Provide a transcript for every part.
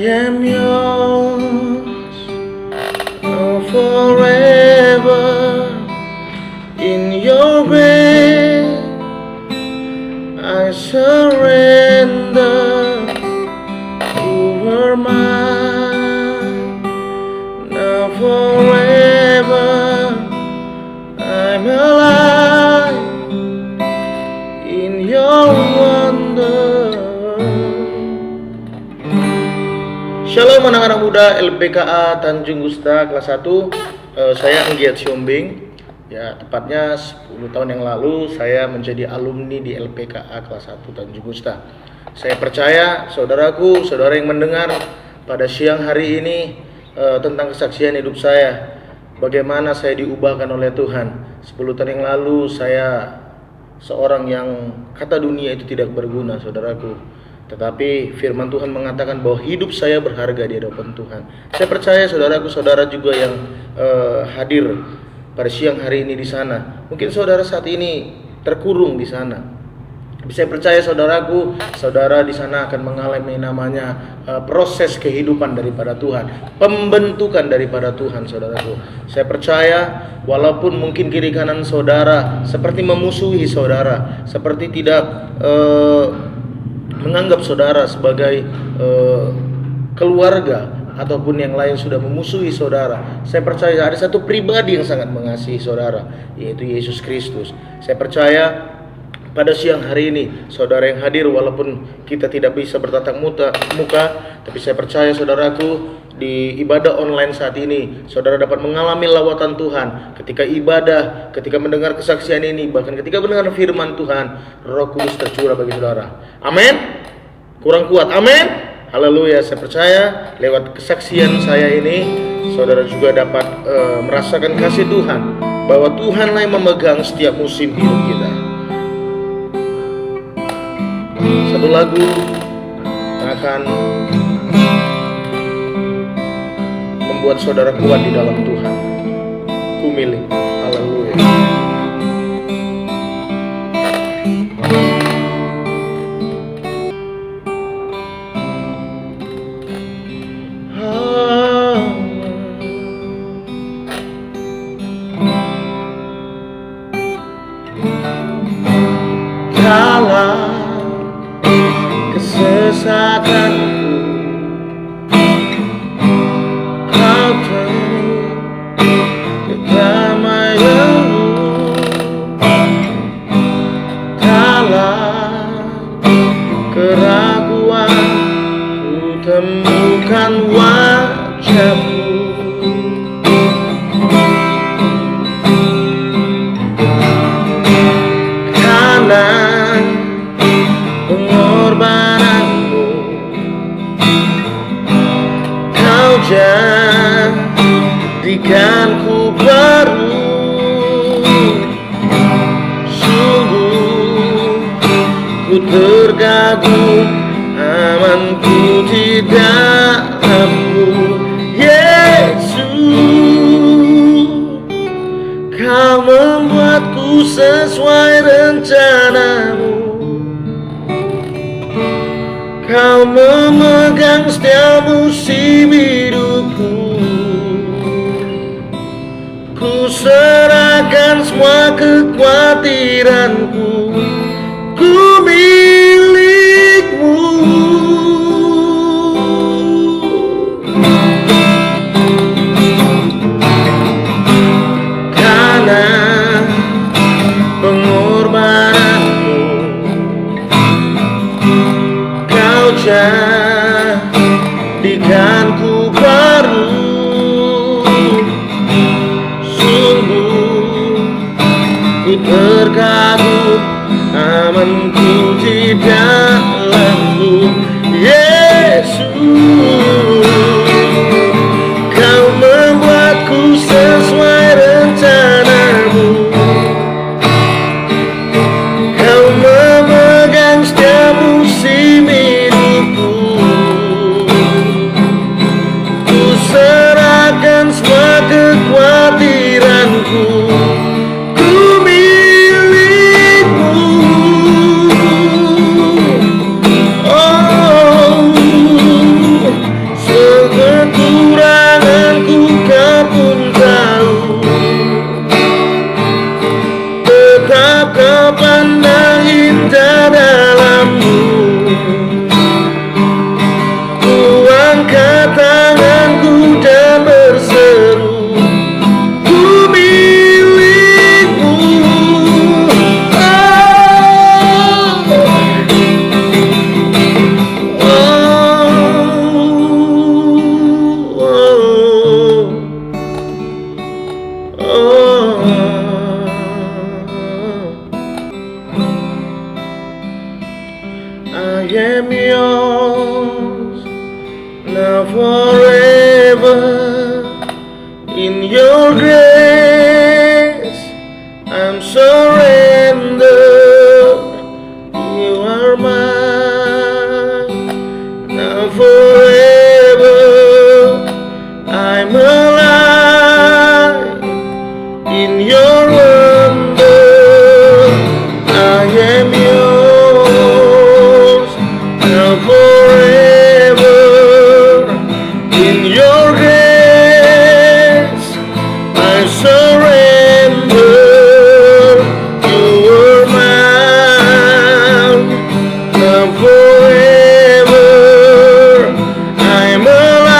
am yours, oh, forever. In your grace I surrender. You were mine, now forever. I'm alive in your wonder. Shalom anak-anak muda LPKA Tanjung Gusta kelas 1. Saya Anggiat Siombing. Ya, tepatnya 10 tahun yang lalu saya menjadi alumni di LPKA kelas 1 Tanjung Gusta. Saya percaya saudaraku, saudara yang mendengar pada siang hari ini tentang kesaksian hidup saya, bagaimana saya diubahkan oleh Tuhan. 10 tahun yang lalu saya seorang yang kata dunia itu tidak berguna, saudaraku. Tetapi firman Tuhan mengatakan bahwa hidup saya berharga di hadapan Tuhan. Saya percaya saudaraku, saudara juga yang hadir pada siang hari ini di sana. Mungkin saudara saat ini terkurung di sana. Saya percaya saudaraku, saudara di sana akan mengalami namanya proses kehidupan daripada Tuhan, pembentukan daripada Tuhan, saudaraku. Saya percaya walaupun mungkin kiri kanan saudara seperti memusuhi saudara, seperti tidak menganggap saudara sebagai keluarga, ataupun yang lain sudah memusuhi saudara, saya percaya ada satu pribadi yang sangat mengasihi saudara, yaitu Yesus Kristus. Saya percaya pada siang hari ini saudara yang hadir, walaupun kita tidak bisa bertatap muka, tapi saya percaya saudaraku, di ibadah online saat ini saudara dapat mengalami lawatan Tuhan. Ketika ibadah, ketika mendengar kesaksian ini, bahkan ketika mendengar firman Tuhan, Roh Kudus tercurah bagi saudara. Amin. Kurang kuat, amin. Haleluya. Saya percaya lewat kesaksian saya ini saudara juga dapat merasakan kasih Tuhan, bahwa Tuhanlah yang memegang setiap musim hidup kita. Satu lagu akan membuat saudara kuat di dalam Tuhan. Ku milik. Haleluya. Dalam kesesakanku Kau kedamaianmu. Dalam keraguan ku temukan wajahmu. Pengorbananmu Kau jadikanku baru. Sungguh ku tergagum, amanku di dalammu. Yesus, Kau membuatku sesuai rencanamu. Kau memegang setiap musim hidupku. Ku serahkan semua kekhawatiranku. Ku milikmu. Karena pengorbananmu Kau jadikanku baru. Sungguh ku terkagum, amanku di dalammu. Yesus, Kau membuatku sesuai rencanamu. Kau memegang setiap musim hidupku. Ku serahkan semua kekhawatiranku. Ku milikmu. Oh, I am yours now forever. In your grace, I'm surrendered. You are mine now forever. I'm alive in your wonder. I am yours now forever. In your grace, I surrender. You are mine now forever. I'm alive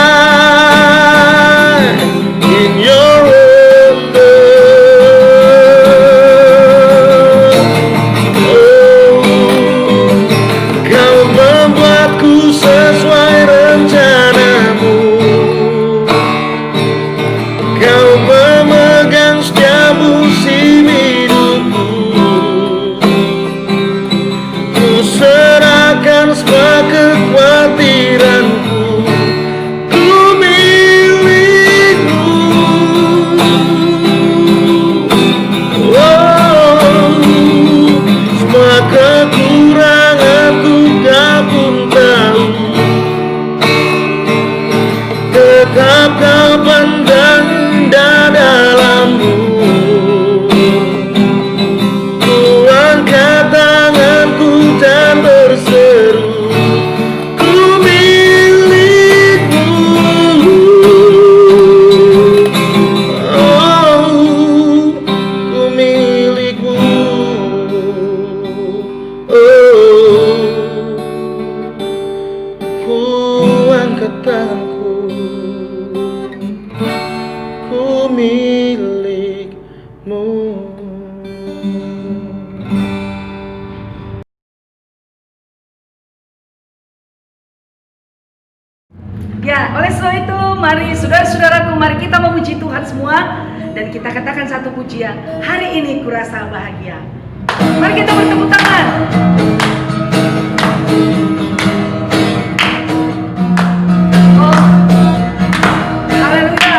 in your wonder. Oh, kau membuatku sesuai rencanamu. Kau memegang setiap musim hidupku. Ku serahkan semua kekhawatiranku. Ku milikmu. Oh, semua kekuranganku kau pun tahu. Tetap kau pandang indah dalammu. Ku angkat tanganku dan berseru, ku milikmu. Oh, ku milikmu. Oh, ku angkat tanganku, ku milikmu. Ya, oleh sebab itu, mari saudara-saudaraku, mari kita memuji Tuhan semua dan kita katakan satu pujian. Hari ini kurasa bahagia. Mari kita bertepuk tangan. Oh, haleluya.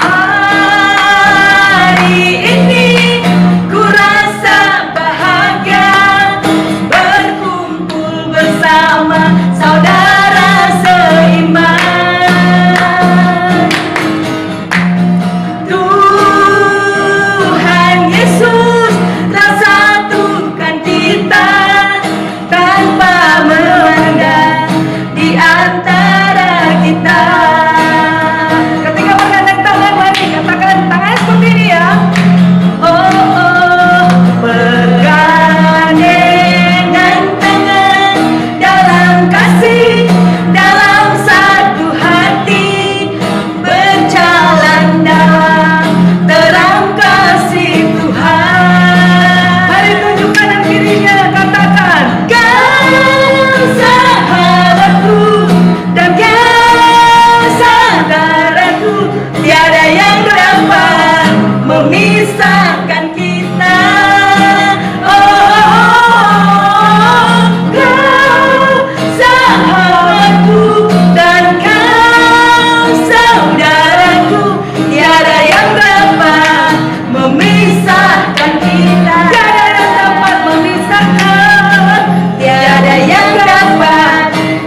Hari ini kurasa bahagia berkumpul bersama saudara seiman. Tuhan Yesus telah satukan kita tanpa memandang di antara kita. Ketika bergandeng tangan, mari katakan tangannya seperti ini ya. Bergandengan tangan dalam kasih, dalam satu hati, berjalan dalam terang kasih Tuhan. Mari tunjukkan kanan kirinya, katakan, kau sahabatku dan kau saudaraku, tiada yang dapat memisahkan kita. Kau sahabatku dan kau saudaraku, tiada yang dapat memisahkan kita. Tiada yang dapat memisahkan, tiada yang dapat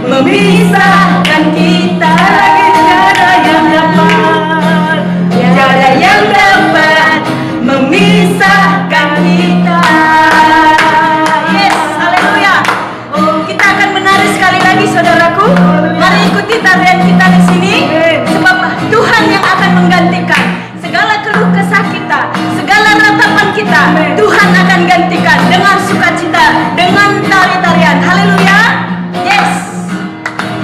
memisahkan kita. Tiada yang dapat, tiada yang dapat memisahkan kita. Yes, haleluya. Kita akan menari sekali lagi, saudaraku. Mari ikuti tarian kita di sini, sebab Tuhan yang akan menggantikan segala keluh kesah kita, segala ratapan kita. Tuhan akan gantikan dengan sukacita, dengan tari-tarian. Haleluya. Yes.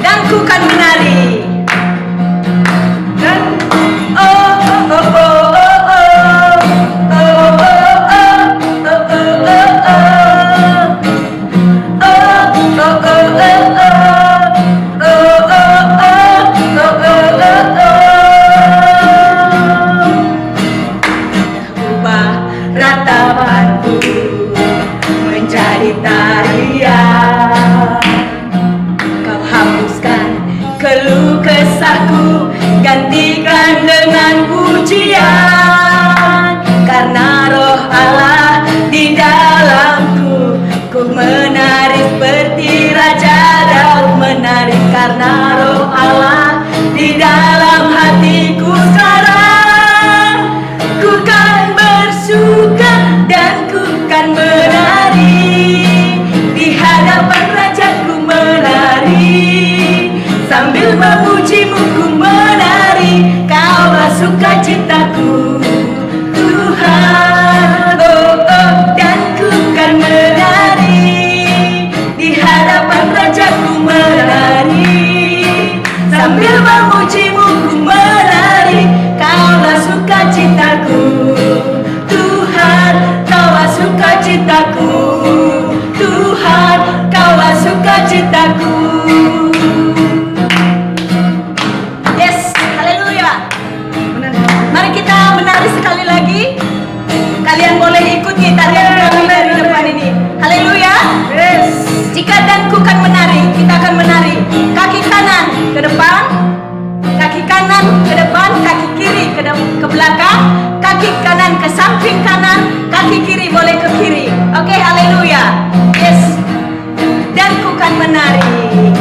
Dan ku kan menari. Dan oh cintaku, gantikan dengan pujian. Karena roh Allah di dalamku, ku menari seperti Raja Daud menari. Karena roh Allah di dalam hatiku sekarang, ku kan bersuka dan ku kan menari. Di hadapan Rajaku menari, sambil memujimu ku menari. Kaulah sukacitaku, Tuhan. Oh, oh, dan ku kan menari. Di hadapan Rajaku menari, sambil memujimu ku menari. Kaulah sukacitaku, Tuhan. Kaulah sukacitaku, Tuhan. Kaulah sukacitaku. Yes, haleluya. Mari kita menari sekali lagi. Kalian boleh ikuti tarian kami dari depan ini. Haleluya. Yes. Jika danku kan menari, kita akan menari. Kaki kanan ke depan, kaki kanan ke depan, kaki kiri ke belakang, kaki kanan ke samping kanan, kaki kiri boleh ke kiri. Oke, haleluya. Yes. Danku kan menari,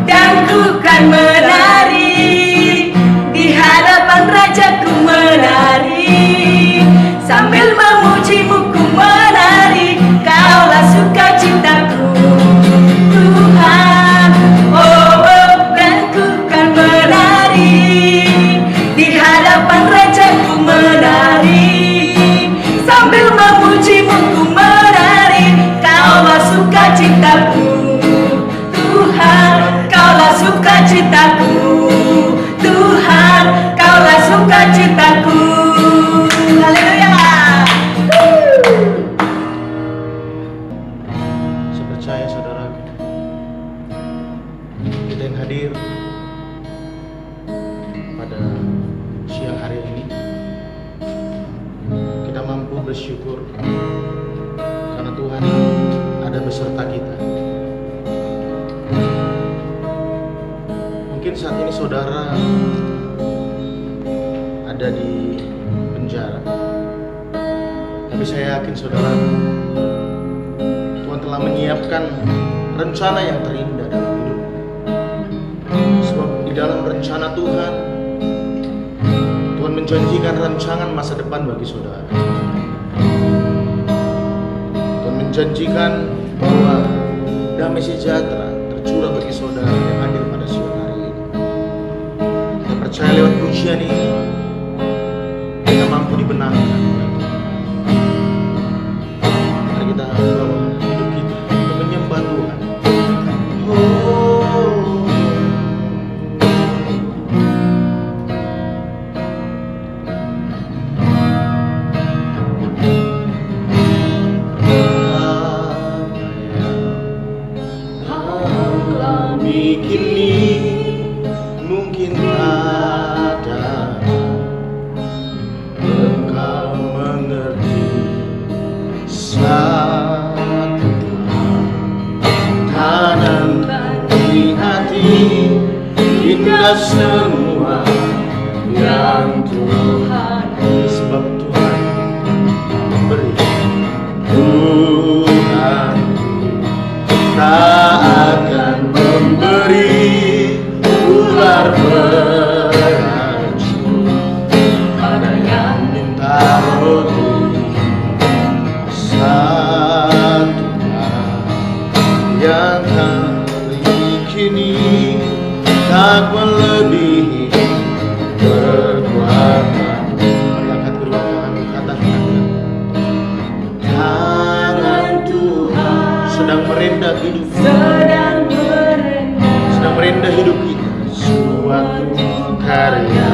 danku kan menari. Di hadapan Rajaku menari, sambil memujimu ku menari. Kaulah sukacitaku, Tuhan. Oh, oh, dan ku kan menari. Di hadapan Rajaku menari, sambil memujimu ku menari. Kaulah sukacitaku, Tuhan. Kaulah sukacitaku, Tuhan. Kaulah sukacitaku. Haleluya. Saya percaya saudara, kita yang hadir pada siang hari ini, kita mampu bersyukur karena Tuhan ada beserta kita. Mungkin saat ini saudara ada di penjara, tapi saya yakin saudara, Tuhan telah menyiapkan rencana yang terindah dalam hidup. Sebab di dalam rencana Tuhan, Tuhan menjanjikan rancangan masa depan bagi saudara. Tuhan menjanjikan bahwa damai sejahtera tercurah bagi saudara yang hadir pada siang hari ini. Kita percaya lewat pujian ini, kita mampu dibenarkan. Mari kita bawa hidup kita untuk menyembah Tuhan. Mungkin ada engkau mengerti satu tanam di hati, indah semua yang Tuhan, sebab Tuhan memberi. Tuhan tak akan memberi ular beracun pada yang minta roti. Satu yang hari kini tak melebihi kekuatan. Mari angkat kedua tangan, katakan, tangan Tuhan sedang merendah hidup, sedang merendah hidup kita. Suatu karya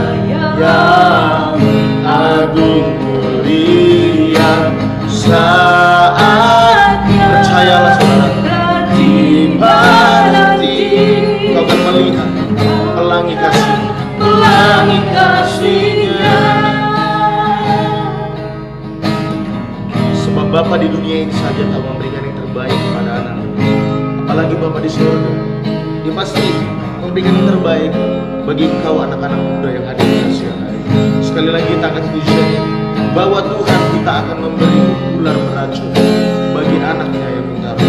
yang agung mulia, saatnya percayalah saudara, tiba nanti kau akan melihat pelangi kasih-Nya. Sebab Bapa di dunia ini saja tahu memberikan yang terbaik kepada anak, apalagi Bapa di surga. Dia pasti memberikan yang terbaik bagi engkau anak-anak muda yang ada di siang hari. Sekali lagi kita akan pujiannya bahwa Tuhan kita akan memberi ular beracun bagi anaknya yang menggarap.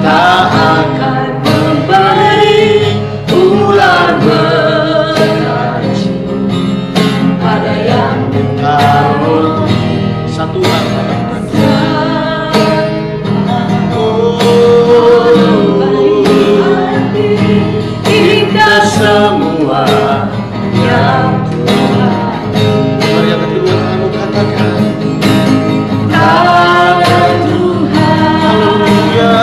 Tak akan memberi ular beracun pada yang Tahu satu hal katakan. kita semua yang Tuhan. Mari yang kedua kamu katakan. Tangan Tuhan Haleluya.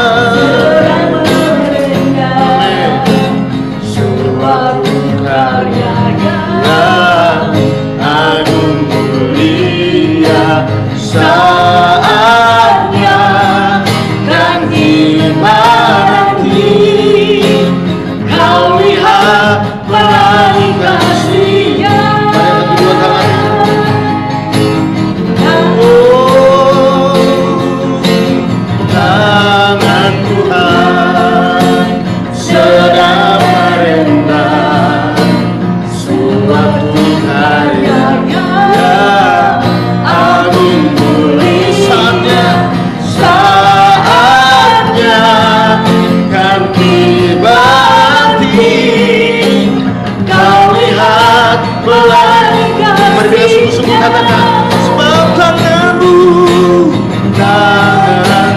sedang merendah suatu karyanya Agung mulia saatnya dan ibadah kau lihat pelangi kasih-Nya. Mari yang kedua tangan Tuhan sedang merendah suatu karyanya agung mulia saatnya kan kibati kau lihat pelangi kasih-Nya. Mari kita sungguh-sungguh katakan sebab tanganmu tangan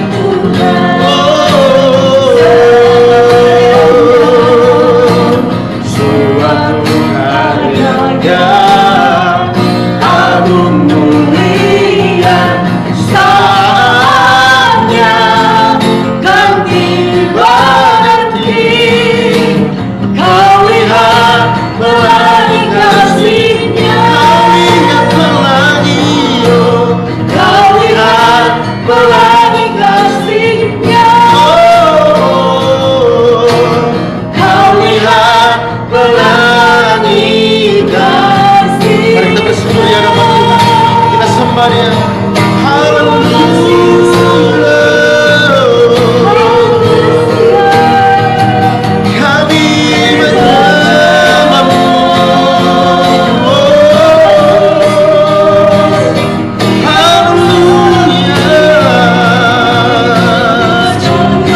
suatu karya agung mulia saatnya kan tiba nanti kau lihat pelangi kasih-Nya. Kau lihat pelangi kasih-Nya. Kau lihat pelangi kasih. Mari kita bersyukur ya Bapak Tuhan. Kita sembah Dia. Kami menyembah-Mu.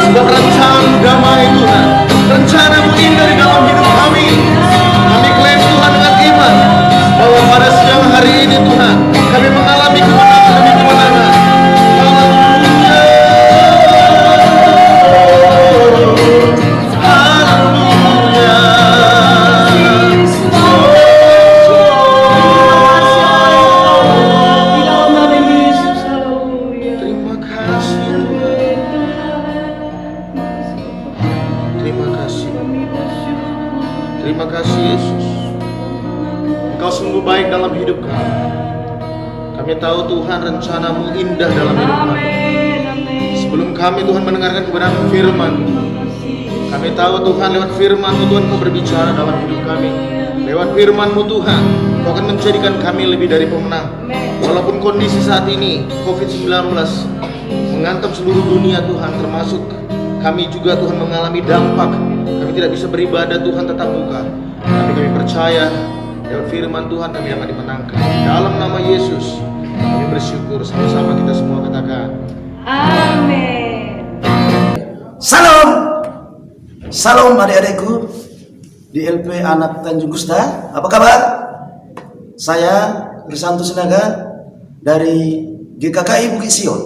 Sebab rencana damai Tuhan, rencana-Mu indah di dalam hidup kami. Kami klaim Tuhan dengan iman bahwa pada siang hari ini Tuhan kami mengalami kemenangan demi kemenangan. Haleluya. Terima kasih Tuhan. Terima kasih. Terima kasih Yesus. Engkau sungguh baik dalam hidup kami. Kami tahu Tuhan rencana-Mu indah dalam hidup kami. Sebelum kami Tuhan mendengarkan kebenaran firman-Mu, kami tahu Tuhan lewat firman-Mu Tuhan Kau berbicara dalam hidup kami. Lewat firman-Mu Tuhan Kau akan menjadikan kami lebih dari pemenang. Walaupun kondisi saat ini COVID-19 menghantam seluruh dunia Tuhan, termasuk kami juga Tuhan mengalami dampak. Kami tidak bisa beribadah Tuhan tatap muka. Tapi kami percaya lewat firman Tuhan kami akan dimenangkan. Dalam nama Yesus kami bersyukur. Sama-sama kita semua katakan Amin. Salam, salam adik-adikku di LP Anak Tanjung Gusta. Apa kabar? Saya Risanto Sinaga dari GKKI Bukit Sion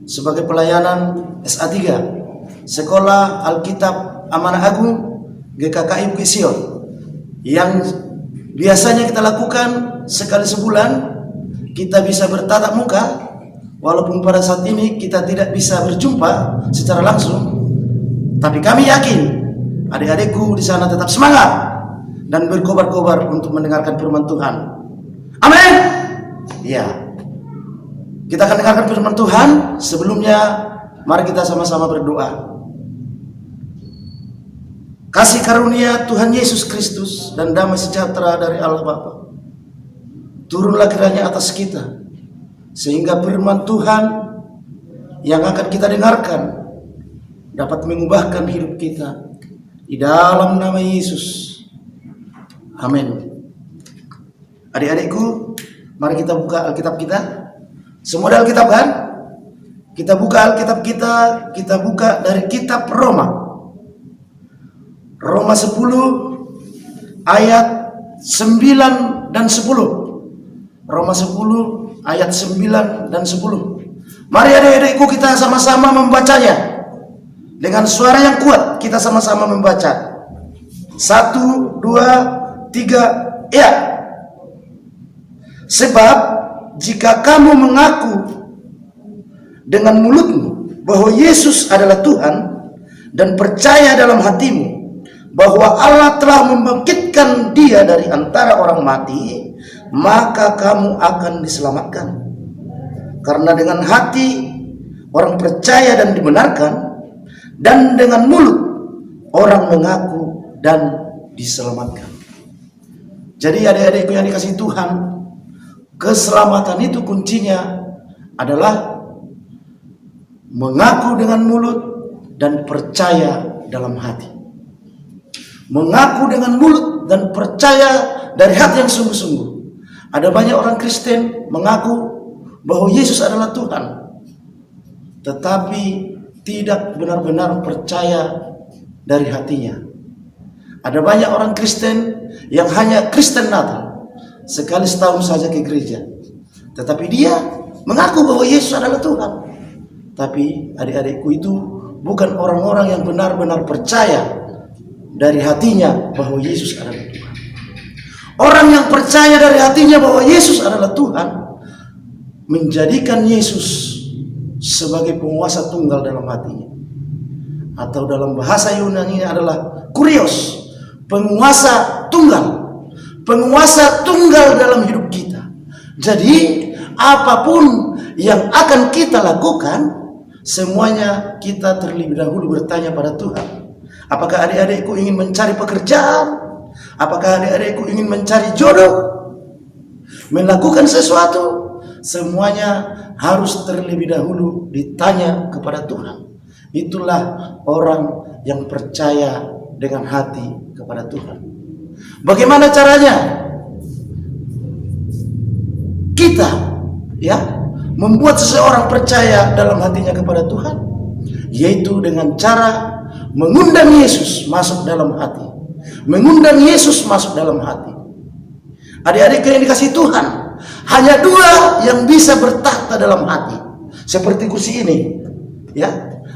sebagai pelayanan SA3 Sekolah Alkitab Amanah Agung GKKI Bukit Sion, yang biasanya kita lakukan sekali sebulan. Kita bisa bertatap muka, walaupun pada saat ini kita tidak bisa berjumpa secara langsung, tapi kami yakin adik-adikku di sana tetap semangat dan berkobar-kobar untuk mendengarkan firman Tuhan. Amin. Ya, kita akan dengarkan firman Tuhan. Sebelumnya mari kita sama-sama berdoa. Kasih karunia Tuhan Yesus Kristus dan damai sejahtera dari Allah Bapa turunlah kiranya atas kita, sehingga firman Tuhan yang akan kita dengarkan dapat mengubahkan hidup kita. Di dalam nama Yesus. Amin. Adik-adikku, mari kita buka Alkitab kita. Semua ada Alkitab kan? Kita buka Alkitab kita buka dari kitab Roma. Roma 10 ayat 9 dan 10. Roma 10 ayat 9 dan 10. Mari adik-adikku kita sama-sama membacanya. Dengan suara yang kuat kita sama-sama membaca. 1, 2, 3, ya. Sebab jika kamu mengaku dengan mulutmu bahwa Yesus adalah Tuhan dan percaya dalam hatimu bahwa Allah telah membangkitkan Dia dari antara orang mati, maka kamu akan diselamatkan. Karena dengan hati orang percaya dan dibenarkan, dan dengan mulut orang mengaku dan diselamatkan. Jadi adik-adikku yang dikasihi Tuhan, keselamatan itu kuncinya adalah mengaku dengan mulut dan percaya dalam hati. Mengaku dengan mulut dan percaya dari hati yang sungguh-sungguh. Ada banyak orang Kristen mengaku bahwa Yesus adalah Tuhan, tetapi tidak benar-benar percaya dari hatinya. Ada banyak orang Kristen yang hanya Kristen Natal, sekali setahun saja ke gereja, tetapi dia mengaku bahwa Yesus adalah Tuhan. Tapi adik-adikku, itu bukan orang-orang yang benar-benar percaya dari hatinya bahwa Yesus adalah Tuhan. Orang yang percaya dari hatinya bahwa Yesus adalah Tuhan menjadikan Yesus sebagai penguasa tunggal dalam hatinya. Atau dalam bahasa Yunani adalah kurios, penguasa tunggal. Penguasa tunggal dalam hidup kita. Jadi apapun yang akan kita lakukan, semuanya kita terlebih dahulu bertanya pada Tuhan. Apakah adik-adikku ingin mencari pekerjaan? Apakah adik-adikku ingin mencari jodoh? Melakukan sesuatu? Semuanya harus terlebih dahulu ditanya kepada Tuhan. Itulah orang yang percaya dengan hati kepada Tuhan. Bagaimana caranya kita membuat seseorang percaya dalam hatinya kepada Tuhan? Yaitu dengan cara mengundang Yesus masuk dalam hati. Mengundang Yesus masuk dalam hati. Adik-adik yang dikasihi Tuhan, hanya dua yang bisa bertakhta dalam hati. Seperti kursi ini, ya.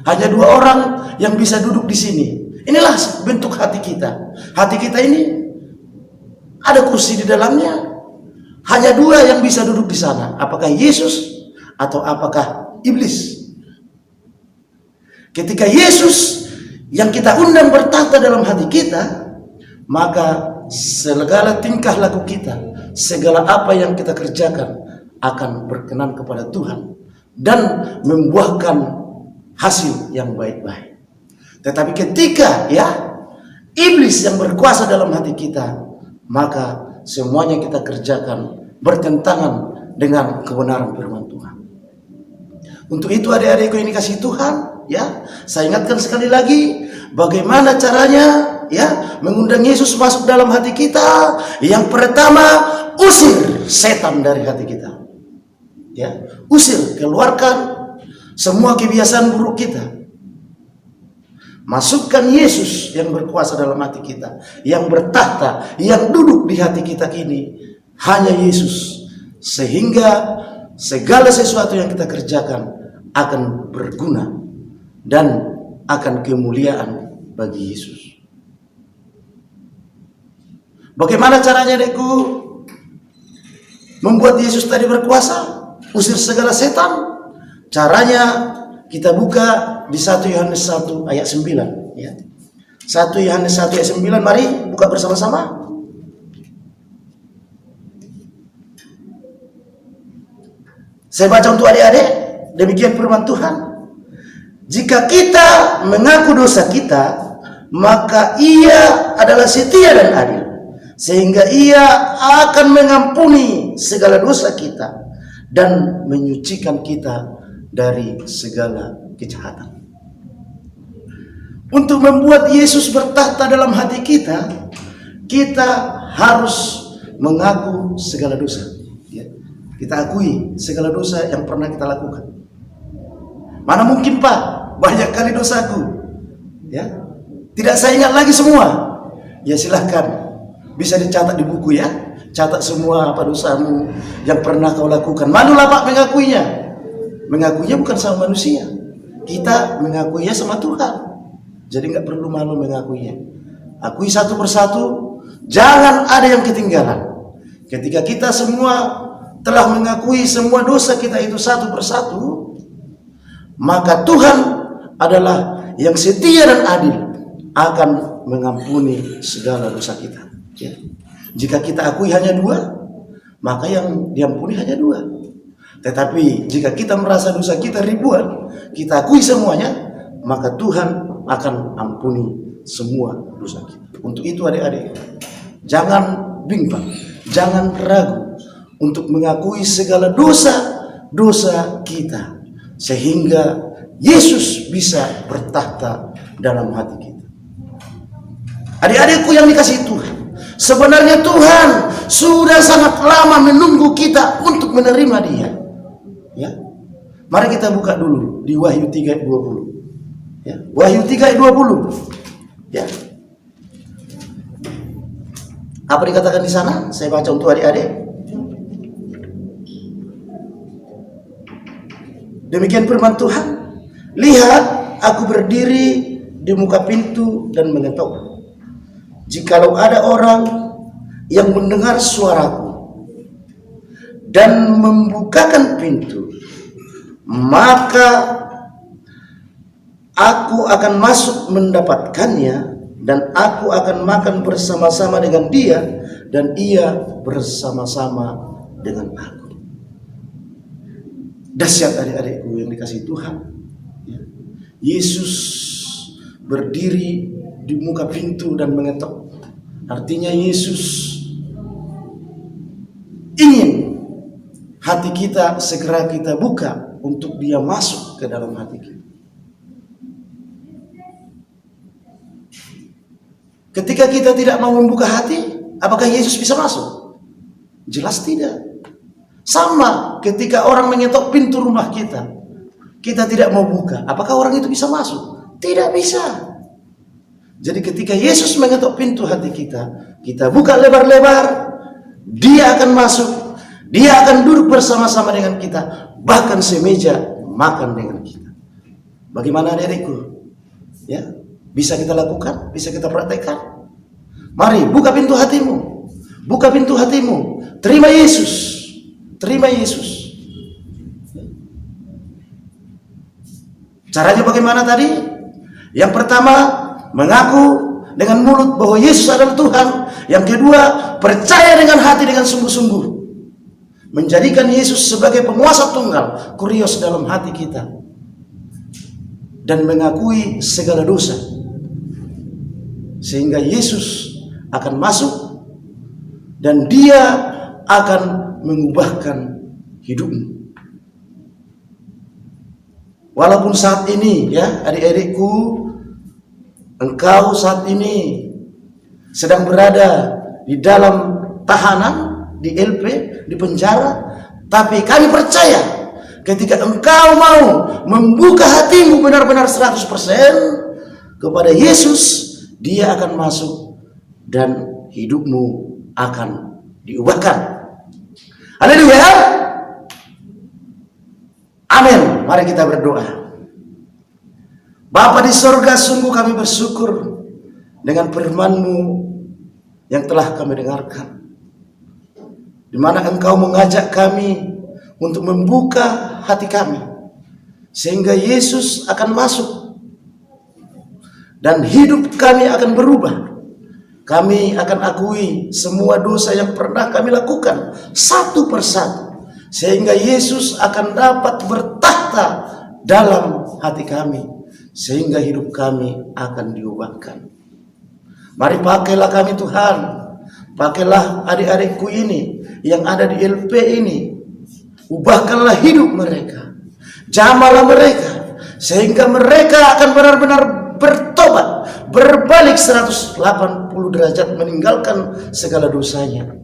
Hanya dua orang yang bisa duduk di sini. Inilah bentuk hati kita. Hati kita ini ada kursi di dalamnya. Hanya dua yang bisa duduk di sana. Apakah Yesus atau apakah iblis? Ketika Yesus yang kita undang bertakhta dalam hati kita, maka segala tingkah laku kita, segala apa yang kita kerjakan akan berkenan kepada Tuhan dan membuahkan hasil yang baik-baik. Tetapi ketika iblis yang berkuasa dalam hati kita, maka semuanya kita kerjakan bertentangan dengan kebenaran firman Tuhan. Untuk itu adik-adikku yang dikasihi Tuhan, saya ingatkan sekali lagi bagaimana caranya mengundang Yesus masuk dalam hati kita. Yang pertama, usir setan dari hati kita. Usir, keluarkan semua kebiasaan buruk kita. Masukkan Yesus yang berkuasa dalam hati kita, yang bertakhta, yang duduk di hati kita ini, hanya Yesus. Sehingga segala sesuatu yang kita kerjakan akan berguna dan akan kemuliaan bagi Yesus. Bagaimana caranya, adikku, membuat Yesus tadi berkuasa, usir segala setan? Caranya kita buka di 1 Yohanes 1 ayat 9, 1 Yohanes 1 ayat 9, mari buka bersama-sama. Saya baca untuk adik-adik. Demikian firman Tuhan. Jika kita mengaku dosa kita, maka Ia adalah setia dan adil, sehingga Ia akan mengampuni segala dosa kita dan menyucikan kita dari segala kejahatan. Untuk membuat Yesus bertahta dalam hati kita, kita harus mengaku segala dosa. Ya. Kita akui segala dosa yang pernah kita lakukan. Mana mungkin Pak, banyak kali dosaku. Ya, tidak saya ingat lagi semua. Ya silahkan, bisa dicatat di buku ya. Catat semua apa dosamu yang pernah kau lakukan. Malulah Pak mengakuinya. Mengakuinya bukan sama manusia. Kita mengakuinya sama Tuhan. Jadi nggak perlu malu mengakuinya. Akui satu persatu, jangan ada yang ketinggalan. Ketika kita semua telah mengakui semua dosa kita itu satu persatu, maka Tuhan adalah yang setia dan adil, akan mengampuni segala dosa kita. Ya. Jika kita akui hanya 2, maka yang diampuni hanya 2. Tetapi jika kita merasa dosa kita ribuan, kita akui semuanya, maka Tuhan akan ampuni semua dosa kita. Untuk itu adik-adik, jangan bimbang, jangan ragu untuk mengakui segala dosa-dosa kita, sehingga Yesus bisa bertahta dalam hati kita. Adik-adikku yang dikasihi Tuhan, sebenarnya Tuhan sudah sangat lama menunggu kita untuk menerima Dia. Ya, mari kita buka dulu di Wahyu 3 ayat 20. Ya, Wahyu 3 ayat 20. Ya. Apa dikatakan di sana? Saya baca untuk adik-adik. Demikian firman Tuhan. Lihat, aku berdiri di muka pintu dan mengetok. Jikalau ada orang yang mendengar suaraku dan membukakan pintu, maka aku akan masuk mendapatkannya, dan aku akan makan bersama-sama dengan dia, dan ia bersama-sama dengan aku. Dahsyat adik-adikku yang dikasihi Tuhan. Yesus berdiri di muka pintu dan mengetok. Artinya Yesus ingin hati kita segera kita buka untuk Dia masuk ke dalam hati kita. Ketika kita tidak mau membuka hati, apakah Yesus bisa masuk? Jelas tidak. Sama ketika orang mengetok pintu rumah kita, kita tidak mau buka, apakah orang itu bisa masuk? Tidak bisa. Jadi ketika Yesus mengetok pintu hati kita, kita buka lebar-lebar, Dia akan masuk, Dia akan duduk bersama-sama dengan kita, bahkan semeja makan dengan kita. Bagaimana adik-adikku? Ya, bisa kita lakukan, bisa kita praktekkan. Mari buka pintu hatimu, buka pintu hatimu, terima Yesus, terima Yesus. Caranya bagaimana tadi? Yang pertama, mengaku dengan mulut bahwa Yesus adalah Tuhan. Yang kedua, percaya dengan hati dengan sungguh-sungguh, menjadikan Yesus sebagai penguasa tunggal, kurios dalam hati kita, dan mengakui segala dosa, sehingga Yesus akan masuk dan Dia akan mengubahkan hidupmu. Walaupun saat ini ya adik-adikku, engkau saat ini sedang berada di dalam tahanan, di LP, di penjara, tapi kami percaya ketika engkau mau membuka hatimu benar-benar 100% kepada Yesus, Dia akan masuk dan hidupmu akan diubahkan. Haleluya. Amin. Mari kita berdoa. Bapa di sorga, sungguh kami bersyukur dengan firman-Mu yang telah kami dengarkan, di mana Engkau mengajak kami untuk membuka hati kami, sehingga Yesus akan masuk dan hidup kami akan berubah. Kami akan akui semua dosa yang pernah kami lakukan satu persatu, sehingga Yesus akan dapat bertahta dalam hati kami, sehingga hidup kami akan diubahkan. Mari pakailah kami Tuhan, pakailah adik-adikku ini yang ada di LP ini, ubahkanlah hidup mereka, jamahlah mereka, sehingga mereka akan benar-benar bertobat, berbalik 180 derajat, meninggalkan segala dosanya,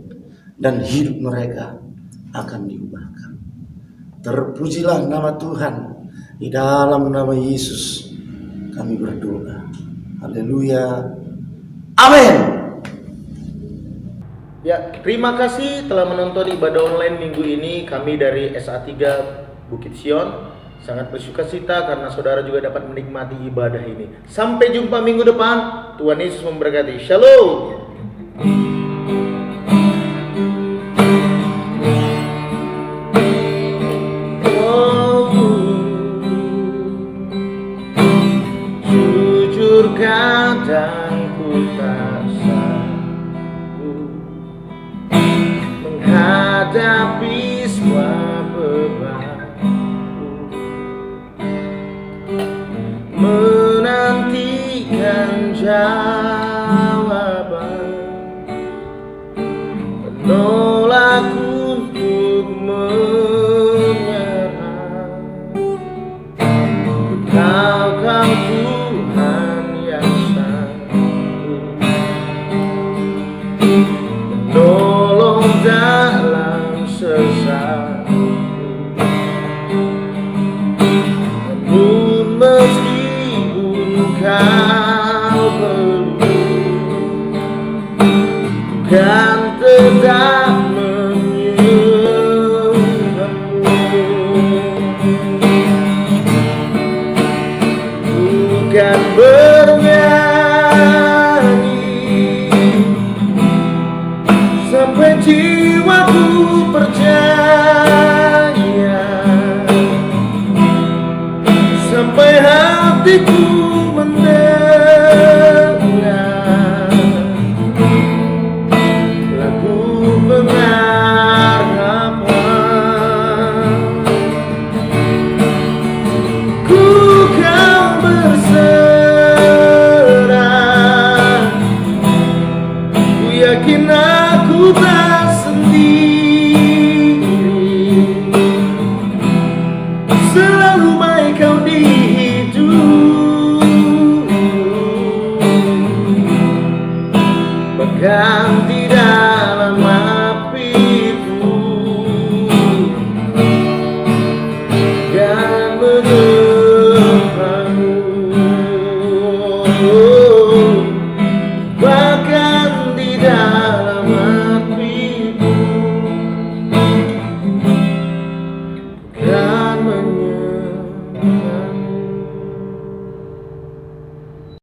dan hidup mereka akan diubahkan. Terpujilah nama Tuhan. Di dalam nama Yesus kami berdoa. Haleluya. Amin. Ya, terima kasih telah menonton ibadah online minggu ini. Kami dari SA3 Bukit Sion sangat bersukacita karena saudara juga dapat menikmati ibadah ini. Sampai jumpa minggu depan. Tuhan Yesus memberkati. Shalom. Jujur kadang ku tak sanggup menghadapi semua bebanku, menantikan jawaban, menolak untuk menyerah. Kau Tuhan yang sanggup menolong dalam sesatku. Namun meskipun kau perlu, kan tetap bukan bernyanyi sampai jiwaku percaya, sampai hatiku mendengar lagu pengharapan. Ku kau berserah, ku yakin aku tak sendiri. Selalu baik kau di hidup, pegang